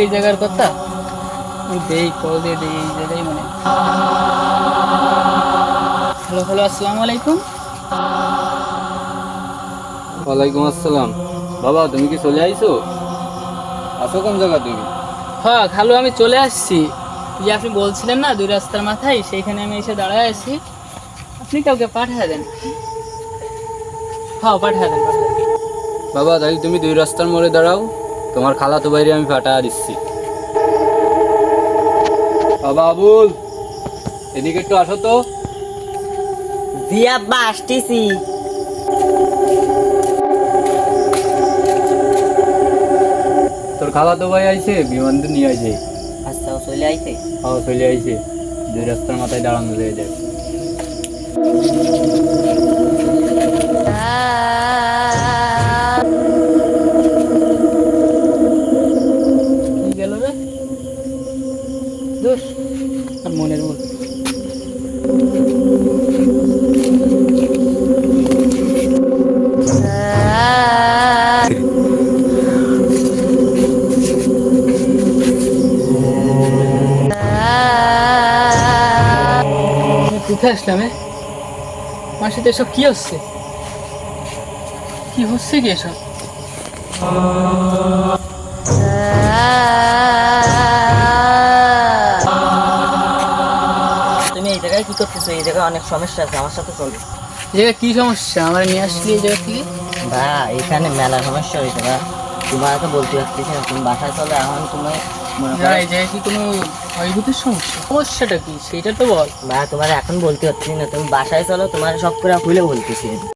এই জায়গার কথা। দেই কল দিয়ে দেই এই জায়গায় মানে। হ্যালো হ্যালো, আসসালামু আলাইকুম। ওয়ালাইকুম আসসালাম। বাবা তুমি কি চলে আইছো? আছো কোন জায়গা তুমি? হ্যাঁ খালু, আমি চলে আসছি। যে আপনি বলছিলেন না দুই রাস্তার মাথায়, সেইখানে আমি এসে দাঁড়ায় আছি। আপনি কাউকে পাঠিয়ে দেন। হ্যাঁ পাঠিয়ে দেন, পাঠিয়ে দেন। বাবা তাহলে তুমি দুই রাস্তার মোড়ে দাঁড়াও, তোমার খালাতো বাইরে আমি ফাটা দিচ্ছি। বাবা আবুল, এদিকে একটু আসো তো। জি আব্বা, আসতেছি। তোর খালাতো ভাই আইছে, বিমান তো নিয়ে আইছে। আচ্ছা, ও চলে আইছে। চলে আইছে, দুই রাস্তার মাথায় দাঁড়ানো হয়ে যায়। কি গেল রে দোষ, আর মনের ভুল। আমি কোথায় আসলাম? আমার সাথে এসব কি হচ্ছে? কি হচ্ছে কি এসব? তুমি এই জায়গায় কি করতেছো? এই জায়গায় অনেক সমস্যা আছে, আমার সাথে চলো। এই জায়গায় কি সমস্যা? আমার নিয়ে আসলি এই জায়গা থেকে? বা এখানে মেলা সমস্যা হয়েছে বা, তোমাকে বলতে পারতেছি না। তুমি বাসায় চলো, এখন তুমি মনে না, করো। এই জায়গায় কি কোনো ভয়ভীতির সমস্যা? সমস্যাটা কি সেটা তো বল। বা তোমার এখন বলতে পারতেছি না, তুমি বাসায় চলো, তোমার সব করে খুলে বলতেছি।